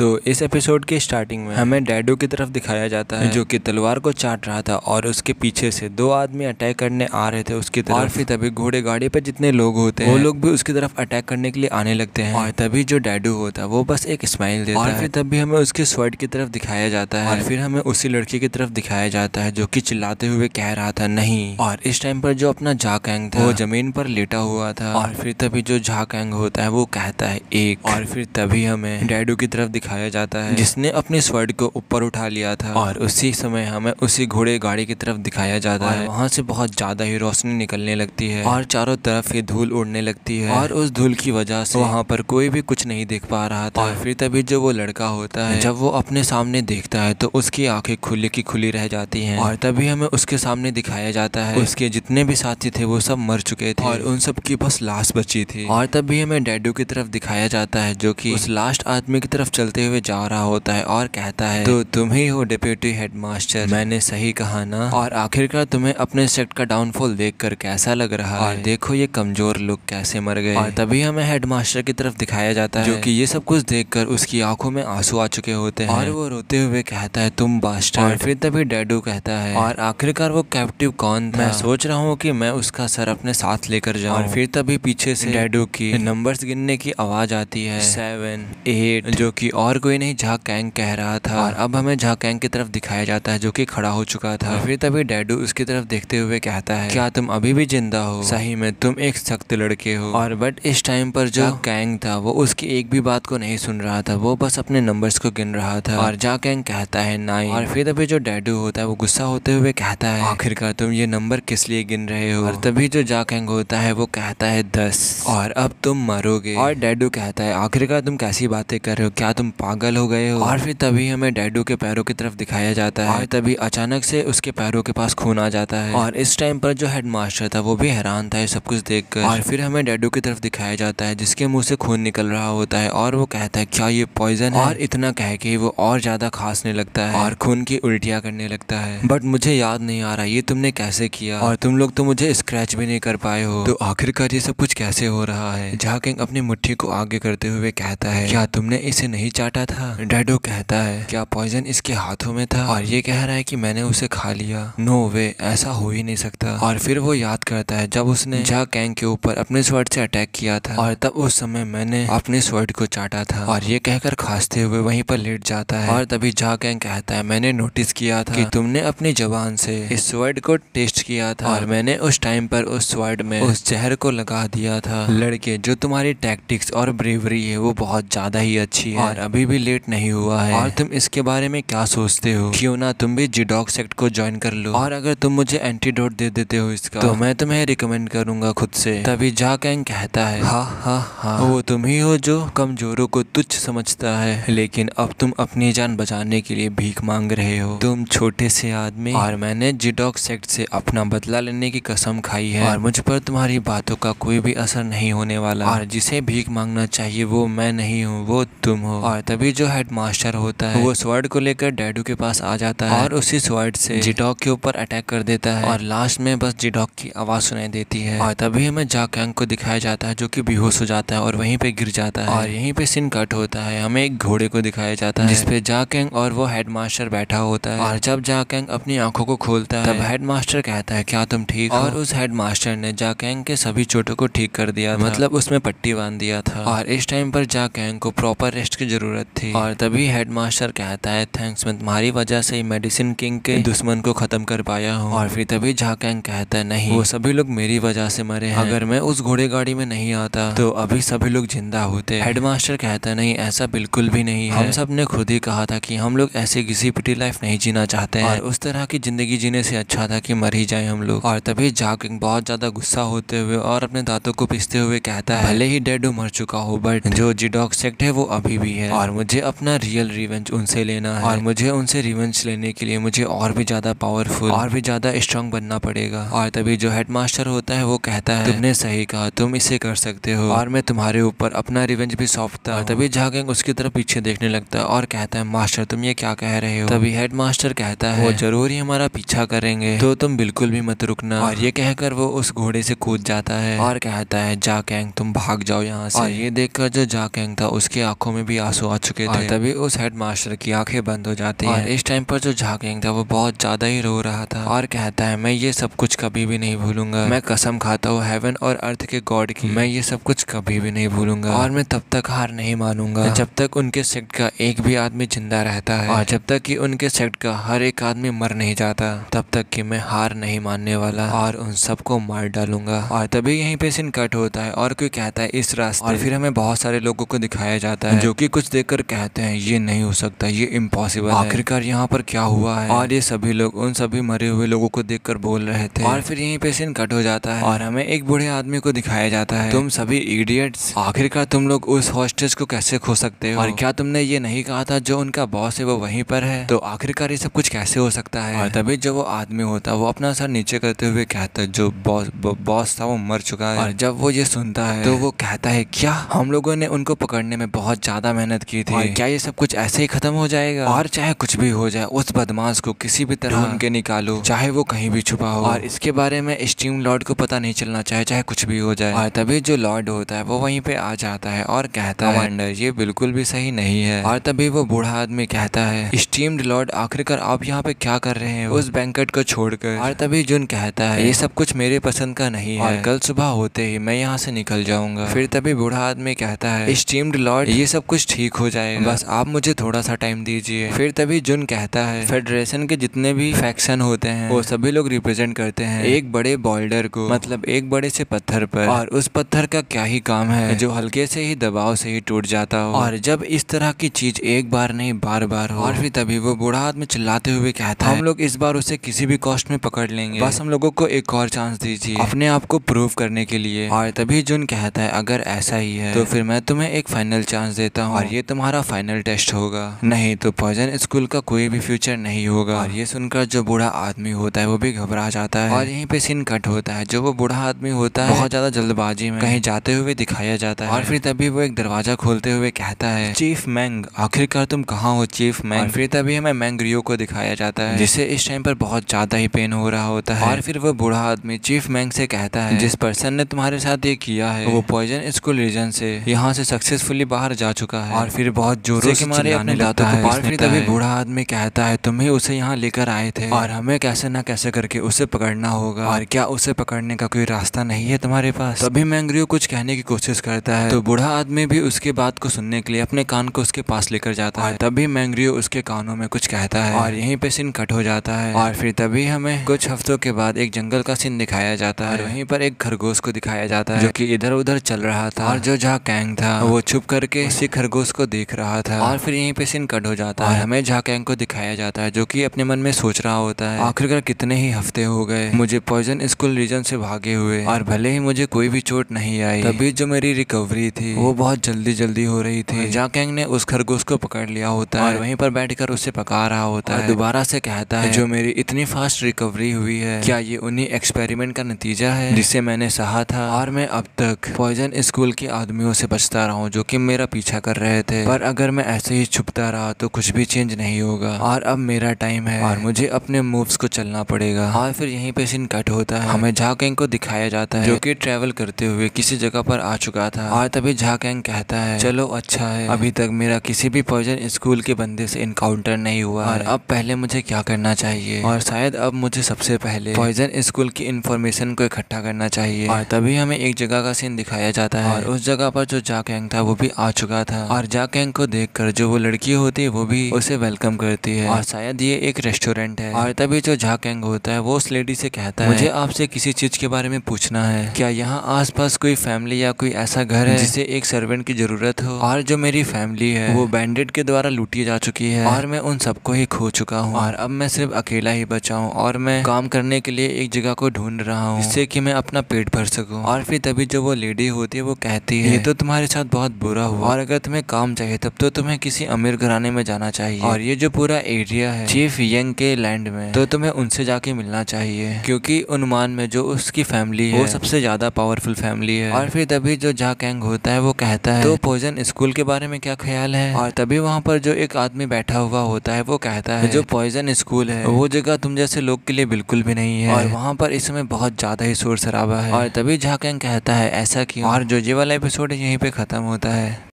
तो इस एपिसोड के स्टार्टिंग में हमें डैडू की तरफ दिखाया जाता है जो कि तलवार को चाट रहा था और उसके पीछे से दो आदमी अटैक करने आ रहे थे उसकी तरफ। और फिर तभी घोड़े गाड़ी पे जितने लोग होते हैं वो लोग भी उसकी तरफ अटैक करने के लिए आने लगते हैं। और तभी जो डैडू होता है वो बस एक स्माइल देता है और फिर तभी हमें उसके स्वर्ड की तरफ दिखाया जाता है और फिर हमें उसी लड़के की तरफ दिखाया जाता है जो कि चिल्लाते हुए कह रहा था नहीं। और इस टाइम पर जो अपना जाकैंग था वो जमीन पर लेटा हुआ था और फिर तभी जो जाकैंग होता है वो कहता है एक। और फिर तभी हमें डैडू की तरफ दिखाया जाता है जिसने अपने स्वर्ड को ऊपर उठा लिया था और उसी समय हमें उसी घोड़े गाड़ी की तरफ दिखाया जाता है। वहाँ से बहुत ज्यादा ही रोशनी निकलने लगती है और चारों तरफ ही धूल उड़ने लगती है और उस धूल की वजह से वहाँ पर कोई भी कुछ नहीं देख पा रहा था। और फिर तभी जो वो लड़का होता है जब वो अपने सामने देखता है तो उसकी आंखें खुली की खुली रह जाती हैं। और तभी हमें उसके सामने दिखाया जाता है उसके जितने भी साथी थे वो सब मर चुके थे और उन सब की बस लाश बची थी। और तभी हमें डैडू की तरफ दिखाया जाता है जो कि उस लास्ट आदमी की तरफ चलते हुए जा रहा होता है और कहता है तो तुम ही हो डिप्टी हेडमास्टर, मैंने सही कहा ना। और आखिरकार तुम्हें अपने सेक्ट का डाउनफॉल देखकर कैसा लग रहा है? देखो ये कमजोर लोग कैसे मर गए। और तभी हमें हेडमास्टर की तरफ दिखाया जाता है जो कि ये सब कुछ देखकर उसकी आंखों में आंसू आ चुके होते हैं और वो रोते हुए कहता है तुम बास्टर्ड। और फिर तभी डैडू कहता है और आखिरकार वो कैप्टिव कौन था? मैं सोच रहा हूँ कि मैं उसका सर अपने साथ लेकर जाऊँ। और फिर तभी पीछे से डैडू की नंबर्स गिनने की आवाज आती है 7 8 जो कि और कोई नहीं जाकैंग कह रहा था। और अब हमें जाकैंग की तरफ दिखाया जाता है जो कि खड़ा हो चुका था। फिर तभी डैडू उसकी तरफ देखते हुए कहता है क्या तुम अभी भी जिंदा हो? सही में तुम एक सख्त लड़के हो। और बट इस टाइम पर जो कैंग था वो उसकी एक भी बात को नहीं सुन रहा था, वो बस अपने नंबर्स को गिन रहा था। और जाकैंग कहता है 9। और फिर तभी जो डैडू होता है वो गुस्सा होते हुए कहता है आखिरकार तुम ये नंबर किस लिए गिन रहे हो? और तभी जो जाकैंग होता है वो कहता है 10 और अब तुम मरोगे। और डैडू कहता है आखिरकार तुम कैसी बातें कर रहे हो, क्या तुम पागल हो गए हो? और फिर तभी हमें डैडू के पैरों की तरफ दिखाया जाता है और तभी अचानक से उसके पैरों के पास खून आ जाता है। और इस टाइम पर जो हेडमास्टर था वो भी हैरान था ये सब कुछ देखकर। और फिर हमें डैडू की तरफ दिखाया जाता है जिसके मुंह से खून निकल रहा होता है और वो कहता है क्या ये पॉइजन है? और इतना कह के वो और ज्यादा खांसने लगता है और खून की उल्टियां करने लगता है। बट मुझे याद नहीं आ रहा ये तुमने कैसे किया और तुम लोग तो मुझे स्क्रैच भी नहीं कर पाए हो, तो आखिरकार ये सब कुछ कैसे हो रहा है? जाकैंग अपनी मुट्ठी को आगे करते हुए कहता है क्या तुमने इसे नहीं चाटा था? डैडू कहता है क्या पॉइजन इसके हाथों में था? और ये कह रहा है कि मैंने उसे खा लिया। नो वे, ऐसा हो ही नहीं सकता। और फिर वो याद करता है जब उसने जाकैंग के ऊपर अपने स्वर्ड से अटैक किया था और तब उस समय मैंने अपने स्वर्ड को चाटा था। और ये कहकर खांसते हुए वहीं पर लेट जाता है। और तभी जाकैंग कहता है मैंने नोटिस किया था कि तुमने अपनी जुबान से इस स्वर्ड को टेस्ट किया था और मैंने उस टाइम पर उस स्वर्ड में उस जहर को लगा दिया था। लड़के जो तुम्हारी टैक्टिक्स और ब्रेवरी है वो बहुत ज्यादा ही अच्छी है और अभी भी लेट नहीं हुआ है। और तुम इसके बारे में क्या सोचते हो? क्यों ना तुम भी जिडॉग सेक्ट को ज्वाइन कर लो और अगर तुम मुझे एंटीडोट दे देते हो इसका तो मैं तुम्हें रिकमेंड करूंगा खुद से। तभी जाकैंग कहता है हाँ वो तुम ही हो जो कमजोरों को तुच्छ समझता है, लेकिन अब तुम अपनी जान बचाने के लिए भीख मांग रहे हो, तुम छोटे से आदमी। और मैंने जिडॉग सेक्ट से अपना बदला लेने की कसम खाई है और मुझ पर तुम्हारी बातों का कोई भी असर नहीं होने वाला और जिसे भीख मांगना चाहिए वो मैं नहीं हूँ, वो तुम हो। और तभी जो हेडमास्टर होता है वो स्वर्ड को लेकर डैडू के पास आ जाता है और उसी स्वर्ड से जिडॉग के ऊपर अटैक कर देता है और लास्ट में बस जिडॉग की आवाज सुनाई देती है। और तभी हमें जाकैंग को दिखाया जाता है जो कि बेहोश हो जाता है और वहीं पे गिर जाता है। और यहीं पे सीन कट होता है, हमें एक घोड़े को दिखाया जाता है जिसपे जाकैंग और वो हेडमास्टर बैठा होता है। और जब जाकैंग अपनी आंखों को खोलता है तब हेडमास्टर कहता है क्या तुम ठीक हो? और उस हेडमास्टर ने जाकैंग के सभी चोटों को ठीक कर दिया था, मतलब उसमें पट्टी बांध दिया था। और इस टाइम पर जाकैंग को प्रॉपर रेस्ट की जरूरत थी। और तभी हेडमास्टर कहता है थैंक्स, मैं तुम्हारी वजह से मेडिसिन किंग के दुश्मन को खत्म कर पाया हूँ। और फिर तभी जाकैंग कहता है नहीं, वो सभी लोग मेरी वजह से मरे हैं, अगर मैं उस घोड़े गाड़ी में नहीं आता तो अभी सभी लोग जिंदा होते। हेडमास्टर कहता है नहीं ऐसा बिल्कुल भी नहीं है, हम सब ने खुद ही कहा था कि हम लोग ऐसे किसी पिटी लाइफ नहीं जीना चाहते हैं और उस तरह की जिंदगी जीने से अच्छा था कि मर ही जाए हम लोग। और तभी जाकैंग बहुत ज्यादा गुस्सा होते हुए और अपने दांतों को पीसते हुए कहता है भले ही डैडू मर चुका हो बट जो जिडॉग सेक्ट है वो अभी भी है और मुझे अपना रियल रिवेंज उनसे लेना है। और मुझे उनसे रिवेंज लेने के लिए मुझे और भी ज्यादा पावरफुल और भी ज्यादा स्ट्रांग बनना पड़ेगा। और तभी जो हेडमास्टर होता है वो कहता है तुमने सही कहा, तुम इसे कर सकते हो और मैं तुम्हारे ऊपर अपना रिवेंज भी सौंपता हूं। तभी जाकैंग उसकी तरफ पीछे देखने लगता है और कहता है मास्टर तुम ये क्या कह रहे हो? तभी हेडमास्टर कहता है वो जरूर ही हमारा पीछा करेंगे तो तुम बिल्कुल भी मत रुकना। और ये कहकर वो उस घोड़े से कूद जाता है और कहता है जाकैंग तुम भाग जाओ यहाँ से। और ये देखकर जो जाकैंग था उसकी आंखों में भी आंसू आ चुके थे। तभी उस हेडमास्टर की आंखें बंद हो जाती हैं। इस टाइम पर जो झाकेंग था वो बहुत ज्यादा ही रो रहा था और कहता है मैं ये सब कुछ कभी भी नहीं भूलूंगा। मैं कसम खाता हूँ हेवन और अर्थ के गॉड की, मैं ये सब कुछ कभी भी नहीं भूलूंगा और मैं तब तक हार नहीं मानूंगा जब तक उनके सेक्ट का एक भी आदमी जिंदा रहता है और जब तक कि उनके सेक्ट का हर एक आदमी मर नहीं जाता तब तक कि मैं हार नहीं मानने वाला और उन सबको मार डालूंगा। और तभी यहीं पे सीन कट होता है और कोई कहता है इस रास्ते, और फिर हमें बहुत सारे लोगों को दिखाया जाता है जो कि कुछ देखकर कहते हैं ये नहीं हो सकता, ये इम्पॉसिबल है। आखिरकार यहाँ पर क्या हुआ है? और ये सभी लोग उन सभी मरे हुए लोगों को देखकर बोल रहे थे। और फिर यहीं पे सीन कट हो जाता है और हमें एक बूढ़े आदमी को दिखाया जाता है। तुम सभी इडियट्स, आखिरकार तुम लोग उस हॉस्टेज को कैसे खो सकते हो? और क्या तुमने ये नहीं कहा था जो उनका बॉस है वो वहीं पर है? तो आखिरकार ये सब कुछ कैसे हो सकता है? और तभी जो वो आदमी होता है वो अपना सर नीचे करते हुए कहता है जो बॉस था वो मर चुका है। और जब वो ये सुनता है तो वो कहता है क्या हम लोगों ने उनको पकड़ने में बहुत ज्यादा मेहनत की थी और क्या ये सब कुछ ऐसे ही खत्म हो जाएगा? और चाहे कुछ भी हो जाए उस बदमाश को किसी भी तरह ढूंढ के निकालो, चाहे वो कहीं भी छुपा हो, और इसके बारे में स्टीम लॉर्ड को पता नहीं चलना चाहिए, चाहे कुछ भी हो जाए। और तभी जो लॉर्ड होता है वो वहीं पे आ जाता है और कहता है कमांडर ये बिल्कुल भी सही नहीं है। और तभी वो बूढ़ा आदमी कहता है स्टीम्ड लॉर्ड आखिरकार आप यहाँ पे क्या कर रहे हैं उस बैंकेट को छोड़कर? और तभी जुन कहता है ये सब कुछ मेरे पसंद का नहीं है और कल सुबह होते ही मैं यहाँ से निकल जाऊंगा। फिर तभी बूढ़ा आदमी कहता है स्टीम्ड लॉर्ड ये सब कुछ ठीक हो जाएगा, बस आप मुझे थोड़ा सा टाइम दीजिए। फिर तभी जुन कहता है फेडरेशन के जितने भी फैक्शन होते हैं वो सभी लोग रिप्रेजेंट करते हैं एक बड़े बोल्डर को, मतलब एक बड़े से पत्थर पर, और उस पत्थर का क्या ही काम है जो हल्के से ही दबाव से ही टूट जाता हो, और जब इस तरह की चीज एक बार नहीं बार बार हो। और फिर तभी वो बूढ़ा आदमी चिल्लाते हुए कहता है हम लोग इस बार उसे किसी भी कॉस्ट में पकड़ लेंगे, बस हम लोगों को एक और चांस दीजिए अपने आप को प्रूव करने के लिए। और तभी जुन कहता है अगर ऐसा ही है तो फिर मैं तुम्हें एक फाइनल चांस देता हूँ और ये तुम्हारा फाइनल टेस्ट होगा, नहीं तो पॉइजन स्कूल का कोई भी फ्यूचर नहीं होगा। और ये सुनकर जो बूढ़ा आदमी होता है वो भी घबरा जाता है और यहीं पे सीन कट होता है। जो वो बूढ़ा आदमी होता है बहुत ज्यादा जल्दबाजी में कहीं जाते हुए दिखाया जाता है और फिर तभी वो एक दरवाजा खोलते हुए कहता है चीफ मैंग आखिरकार तुम कहाँ हो चीफ मैंग? और फिर तभी हमें मैंग रियो को दिखाया जाता है जिसे इस टाइम पर बहुत ज्यादा ही पेन हो रहा होता है। और फिर वो बूढ़ा आदमी चीफ मैंग से कहता है जिस पर्सन ने तुम्हारे साथ ये किया है वो पॉइजन स्कूल रीजन से यहाँ से सक्सेसफुली बाहर जा चुका है। और फिर बहुत जोरों से मारे अपने दांतों को। और फिर तभी बूढ़ा आदमी कहता है तुम ही उसे यहाँ लेकर आए थे और हमें कैसे ना कैसे करके उसे पकड़ना होगा, और क्या उसे पकड़ने का कोई रास्ता नहीं है तुम्हारे पास? तभी मैंग्रियो कुछ कहने की कोशिश करता है तो बूढ़ा आदमी भी उसके बात को सुनने के लिए अपने कान को उसके पास लेकर जाता है। तभी मैंग्रियो उसके कानों में कुछ कहता है और यहीं पे सीन कट हो जाता है। और फिर तभी हमें कुछ हफ्तों के बाद एक जंगल का सीन दिखाया जाता है और वहीं पर एक खरगोश को दिखाया जाता है जो कि इधर उधर चल रहा था और जो झाकेंग था वो छुप करके उसी खरगोश को देख रहा था। और फिर यहीं पे सीन कट हो जाता है, हमें झाकेंग को दिखाया जाता है जो कि अपने मन में सोच रहा होता है आखिरकार कितने ही हफ्ते हो गए मुझे पॉइजन स्कूल रीजन से भागे हुए और भले ही मुझे कोई भी चोट नहीं आई, तभी जो मेरी रिकवरी थी वो बहुत जल्दी हो रही थी। झाकेंग ने उस खरगोश को पकड़ लिया होता है और वहीं पर बैठकर उसे पका रहा होता है। दोबारा से कहता है जो मेरी इतनी फास्ट रिकवरी हुई है क्या ये उन्हीं एक्सपेरिमेंट का नतीजा है जिसे मैंने सहा था, और मैं अब तक पॉइजन स्कूल के आदमियों से बचता रहा हूँ जो कि मेरा पीछा कर रहे थे, पर अगर मैं ऐसे ही छुपता रहा तो कुछ भी चेंज नहीं होगा और अब मेरा टाइम है और मुझे अपने मूव्स को चलना पड़ेगा। और फिर यहीं पे सीन कट होता है, हमें झाकेंग को दिखाया जाता है जो कि ट्रेवल करते हुए किसी जगह पर आ चुका था। और तभी झाकेंग कहता है चलो अच्छा है अभी तक मेरा किसी भी पॉइजन स्कूल के बंदे से इनकाउंटर नहीं हुआ और अब पहले मुझे क्या करना चाहिए, और शायद अब मुझे सबसे पहले पॉइजन स्कूल की इन्फॉर्मेशन को इकट्ठा करना चाहिए। और तभी हमें एक जगह का सीन दिखाया जाता है और उस जगह पर जो झाकेंग था वो भी आ चुका था और झाकेंग को देखकर जो वो लड़की होती है वो भी उसे वेलकम करती है और शायद ये एक रेस्टोरेंट है। और तभी जो झाकेंग होता है वो उस लेडी से कहता है मुझे आपसे किसी चीज के बारे में पूछना है, क्या यहाँ आसपास कोई फैमिली या कोई ऐसा घर है जिसे एक सर्वेंट की जरूरत हो? और जो मेरी फैमिली है वो बैंडेड के द्वारा लूटी जा चुकी है और मैं उन सबको ही खो चुका हूँ और अब मैं सिर्फ अकेला ही बचा हूँ और मैं काम करने के लिए एक जगह को ढूंढ रहा हूँ जिससे कि मैं अपना पेट भर सकूँ। और फिर तभी जो वो लेडी होती है वो कहती है ये तो तुम्हारे साथ बहुत बुरा हुआ और अगर तुम्हें काम चाहिए तब तो तुम्हें किसी अमीर घराने में जाना चाहिए और ये जो पूरा एरिया है चीफ यंग के लैंड में तो तुम्हें उनसे जाके मिलना चाहिए क्योंकि अनुमान में जो उसकी फैमिली है वो सबसे ज्यादा पावरफुल फैमिली है। और फिर तभी जो झाकेंग होता है वो कहता है तो पॉइजन स्कूल के बारे में क्या ख्याल है? और तभी वहाँ पर जो एक आदमी बैठा हुआ होता है वो कहता है जो पॉइजन स्कूल है वो जगह तुम जैसे लोग के लिए बिल्कुल भी नहीं है और वहाँ पर इस समय बहुत ज्यादा ही शोर शराबा है। और तभी झाकेंग कहता है ऐसा क्यों? और जो ये वाला एपिसोड यहीं पे खत्म होता है।